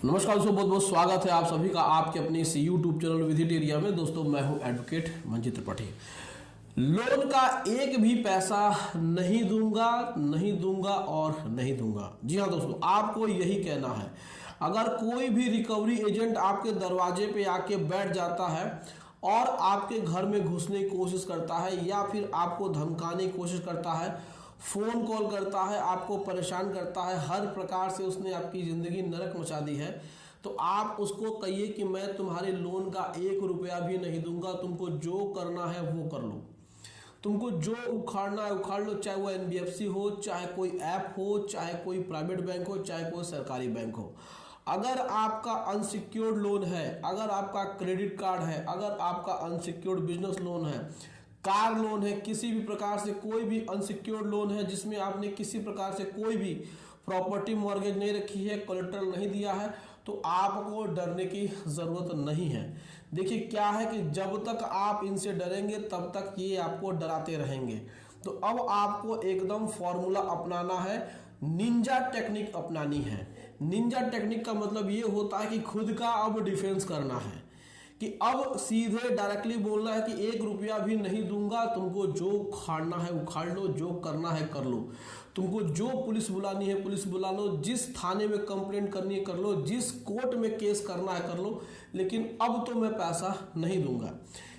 नमस्कार दोस्तों, बहुत बहुत स्वागत है आप सभी का आपके अपने इस यूट्यूब चैनल विजिट एरिया में। दोस्तों मैं हूं एडवोकेट मंजीत त्रिपाठी। लोन का एक भी पैसा नहीं दूंगा, नहीं दूंगा और नहीं दूंगा। जी हाँ दोस्तों, आपको यही कहना है। अगर कोई भी रिकवरी एजेंट आपके दरवाजे पे आके बैठ जाता है और आपके घर में घुसने की कोशिश करता है या फिर आपको धमकाने की कोशिश करता है, फोन कॉल करता है, आपको परेशान करता है, हर प्रकार से उसने आपकी जिंदगी नरक मचा दी है, तो आप उसको कहिए कि मैं तुम्हारे लोन का 1 रुपया भी नहीं दूंगा, तुमको जो करना है वो कर लो, तुमको जो उखाड़ना है उखाड़ लो। चाहे वो एनबीएफसी हो, चाहे कोई ऐप हो, चाहे कोई प्राइवेट बैंक हो, चाहे कोई सरकारी बैंक हो। अगर आपका अनसिक्योर्ड लोन है, अगर आपका क्रेडिट कार्ड है, अगर आपका अनसिक्योर्ड बिजनेस लोन है, कार लोन है, किसी भी प्रकार से कोई भी अनसिक्योर्ड लोन है जिसमें आपने किसी प्रकार से कोई भी प्रॉपर्टी मॉर्गेज नहीं रखी है, कोलेटरल नहीं दिया है, तो आपको डरने की जरूरत नहीं है। देखिए क्या है कि जब तक आप इनसे डरेंगे तब तक ये आपको डराते रहेंगे। तो अब आपको एकदम फॉर्मूला अपनाना है, निंजा टेक्निक अपनानी है। निंजा टेक्निक का मतलब ये होता है कि खुद का अब डिफेंस करना है, कि अब सीधे डायरेक्टली बोलना है कि 1 रुपया भी नहीं दूंगा, तुमको जो उखाड़ना है उखाड़ लो, जो करना है कर लो, तुमको जो पुलिस बुलानी है पुलिस बुला लो, जिस थाने में कंप्लेंट करनी है कर लो, जिस कोर्ट में केस करना है कर लो, लेकिन अब तो मैं पैसा नहीं दूंगा।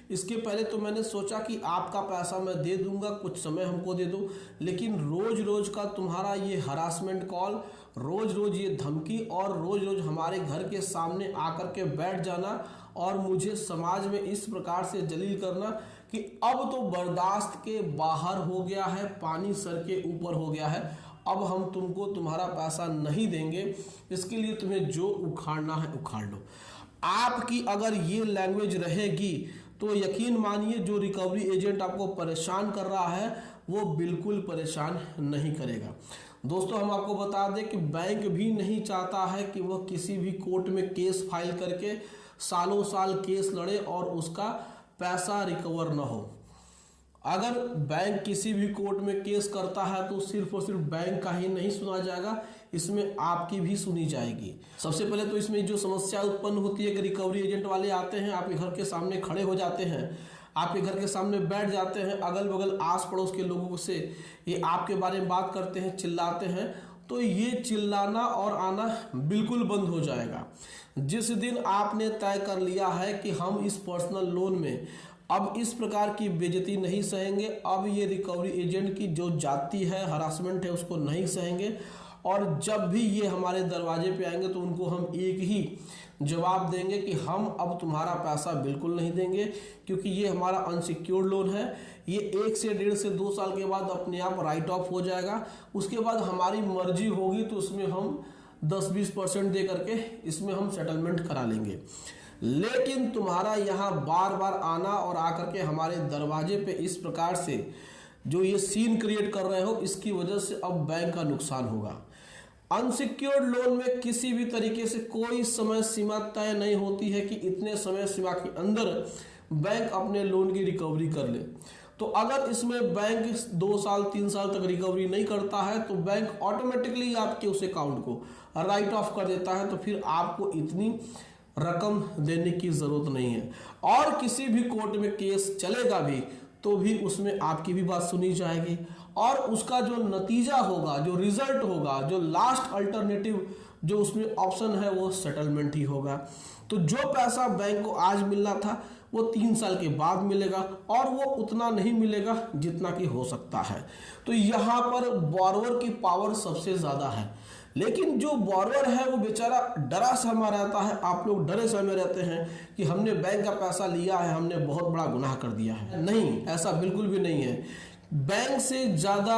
इसके पहले तो मैंने सोचा कि आपका पैसा मैं दे दूंगा, कुछ समय हमको दे दो, लेकिन रोज रोज का तुम्हारा ये हरासमेंट कॉल, रोज रोज ये धमकी और रोज रोज हमारे घर के सामने आकर के बैठ जाना और मुझे समाज में इस प्रकार से जलील करना कि अब तो बर्दाश्त के बाहर हो गया है, पानी सर के ऊपर हो गया है, अब हम तुमको तुम्हारा पैसा नहीं देंगे, इसके लिए तुम्हें जो उखाड़ना है उखाड़ लो। आपकी अगर ये लैंग्वेज रहेगी तो यकीन मानिए जो रिकवरी एजेंट आपको परेशान कर रहा है वो बिल्कुल परेशान नहीं करेगा। दोस्तों हम आपको बता दें कि बैंक भी नहीं चाहता है कि वह किसी भी कोर्ट में केस फाइल करके सालों साल केस लड़े और उसका पैसा रिकवर न हो। अगर बैंक किसी भी कोर्ट में केस करता है तो सिर्फ और सिर्फ बैंक का ही नहीं सुना जाएगा, इसमें आपकी भी सुनी जाएगी। सबसे पहले तो इसमें जो समस्या उत्पन्न होती है कि रिकवरी एजेंट वाले आते हैं, आपके घर के सामने खड़े हो जाते हैं, आपके घर के सामने बैठ जाते हैं, अगल बगल आस पड़ोस के लोगों से ये आपके बारे में बात करते हैं, चिल्लाते हैं, तो ये चिल्लाना और आना बिल्कुल बंद हो जाएगा। जिस दिन आपने तय कर लिया है कि हम इस पर्सनल लोन में अब इस प्रकार की बेइज्जती नहीं सहेंगे, अब ये रिकवरी एजेंट की जो जाति है, हरासमेंट है, उसको नहीं सहेंगे, और जब भी ये हमारे दरवाजे पे आएंगे तो उनको हम एक ही जवाब देंगे कि हम अब तुम्हारा पैसा बिल्कुल नहीं देंगे, क्योंकि ये हमारा अनसिक्योर्ड लोन है, ये 1 से 1.5 से 2 साल के बाद अपने आप राइट ऑफ हो जाएगा। उसके बाद हमारी मर्जी होगी तो उसमें हम 10-20% दे करके इसमें हम सेटलमेंट करा लेंगे। लेकिन तुम्हारा यहाँ बार बार आना और आकर के हमारे दरवाजे पे इस प्रकार से जो ये सीन क्रिएट कर रहे हो, इसकी वजह से अब बैंक का नुकसान होगा। अनसिक्योर्ड लोन में किसी भी तरीके से कोई समय सीमा तय नहीं होती है कि इतने समय सीमा के अंदर बैंक अपने लोन की रिकवरी कर ले। तो अगर इसमें बैंक 2 साल 3 साल तक रिकवरी नहीं करता है तो बैंक ऑटोमेटिकली आपके उस अकाउंट को राइट ऑफ कर देता है, तो फिर आपको इतनी रकम देने की जरूरत नहीं है। और किसी भी कोर्ट में केस चलेगा भी तो भी उसमें आपकी भी बात सुनी जाएगी और उसका जो नतीजा होगा, जो रिजल्ट होगा, जो लास्ट अल्टरनेटिव जो उसमें ऑप्शन है वो सेटलमेंट ही होगा। तो जो पैसा बैंक को आज मिलना था वो 3 साल के बाद मिलेगा और वो उतना नहीं मिलेगा जितना कि हो सकता है। तो यहाँ पर बोरोवर की पावर सबसे ज्यादा है, लेकिन जो बोरोवर है वो बेचारा डरा सहमा रहता है। आप लोग डरे सहमे रहते हैं कि हमने बैंक का पैसा लिया है, हमने बहुत बड़ा गुनाह कर दिया है। नहीं, ऐसा बिल्कुल भी नहीं है। बैंक से ज्यादा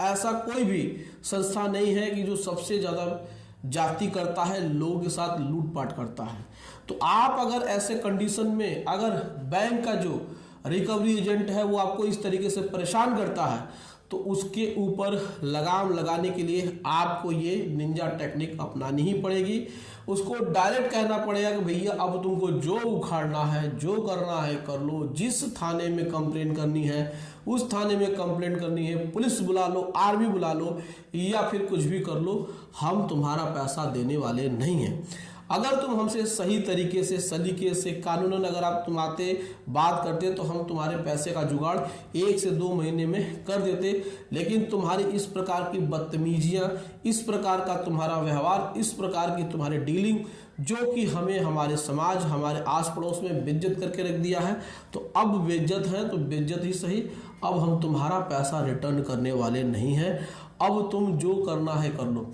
ऐसा कोई भी संस्था नहीं है कि जो सबसे ज्यादा जाति करता है, लोगों के साथ लूटपाट करता है। तो आप अगर ऐसे कंडीशन में अगर बैंक का जो रिकवरी एजेंट है वो आपको इस तरीके से परेशान करता है तो उसके ऊपर लगाम लगाने के लिए आपको ये निंजा टेक्निक अपनानी ही पड़ेगी। उसको डायरेक्ट कहना पड़ेगा कि भैया अब तुमको जो उखाड़ना है, जो करना है कर लो, जिस थाने में कंप्लेंट करनी है उस थाने में कंप्लेंट करनी है, पुलिस बुला लो, आर्मी बुला लो या फिर कुछ भी कर लो, हम तुम्हारा पैसा देने वाले नहीं हैं। अगर तुम हमसे सही तरीके से, सलीके से, कानूनन अगर आप तुम आते बात करते तो हम तुम्हारे पैसे का जुगाड़ 1 से 2 महीने में कर देते। लेकिन तुम्हारी इस प्रकार की बदतमीजियां, इस प्रकार का तुम्हारा व्यवहार, इस प्रकार की तुम्हारी डीलिंग जो कि हमें हमारे समाज, हमारे आस पड़ोस में बेइज्जत करके रख दिया है, तो अब बेइज्जत है तो बेइज्जत ही सही, अब हम तुम्हारा पैसा रिटर्न करने वाले नहीं हैं। अब तुम जो करना है कर लो।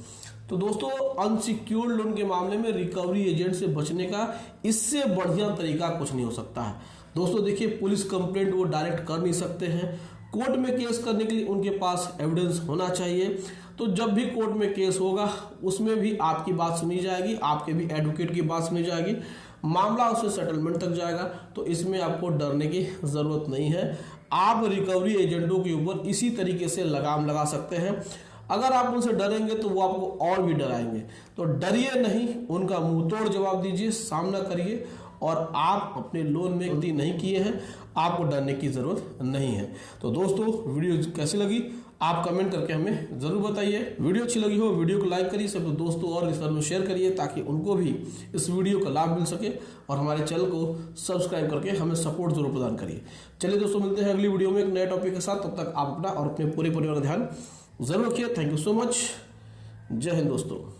तो दोस्तों, अनसिक्योर्ड लोन के मामले में रिकवरी एजेंट से बचने का इससे बढ़िया तरीका कुछ नहीं हो सकता है। दोस्तों देखिए, पुलिस कंप्लेंट वो डायरेक्ट कर नहीं सकते हैं। कोर्ट में केस करने के लिए उनके पास एविडेंस होना चाहिए। तो जब भी कोर्ट में केस होगा उसमें भी आपकी बात सुनी जाएगी, आपके भी एडवोकेट की बात सुनी जाएगी, मामला उससे सेटलमेंट तक जाएगा। तो इसमें आपको डरने की ज़रूरत नहीं है। आप रिकवरी एजेंटों के ऊपर इसी तरीके से लगाम लगा सकते हैं। अगर आप उनसे डरेंगे तो वो आपको और भी डराएंगे। तो डरिए नहीं, उनका मुंह तोड़ जवाब दीजिए, सामना करिए। और आप अपने लोन में गलती नहीं किए हैं, आपको डरने की ज़रूरत नहीं है। तो दोस्तों, वीडियो कैसी लगी आप कमेंट करके हमें ज़रूर बताइए। वीडियो अच्छी लगी हो वीडियो को लाइक करिए, सब दोस्तों और रिश्तेदारों में शेयर करिए ताकि उनको भी इस वीडियो का लाभ मिल सके। और हमारे चैनल को सब्सक्राइब करके हमें सपोर्ट जरूर प्रदान करिए। चलिए दोस्तों, मिलते हैं अगली वीडियो में एक नए टॉपिक के साथ। तब तक आप अपना और अपने पूरे परिवार का ध्यान जरूर रखिए। Thank you so much. जय हिंद दोस्तों।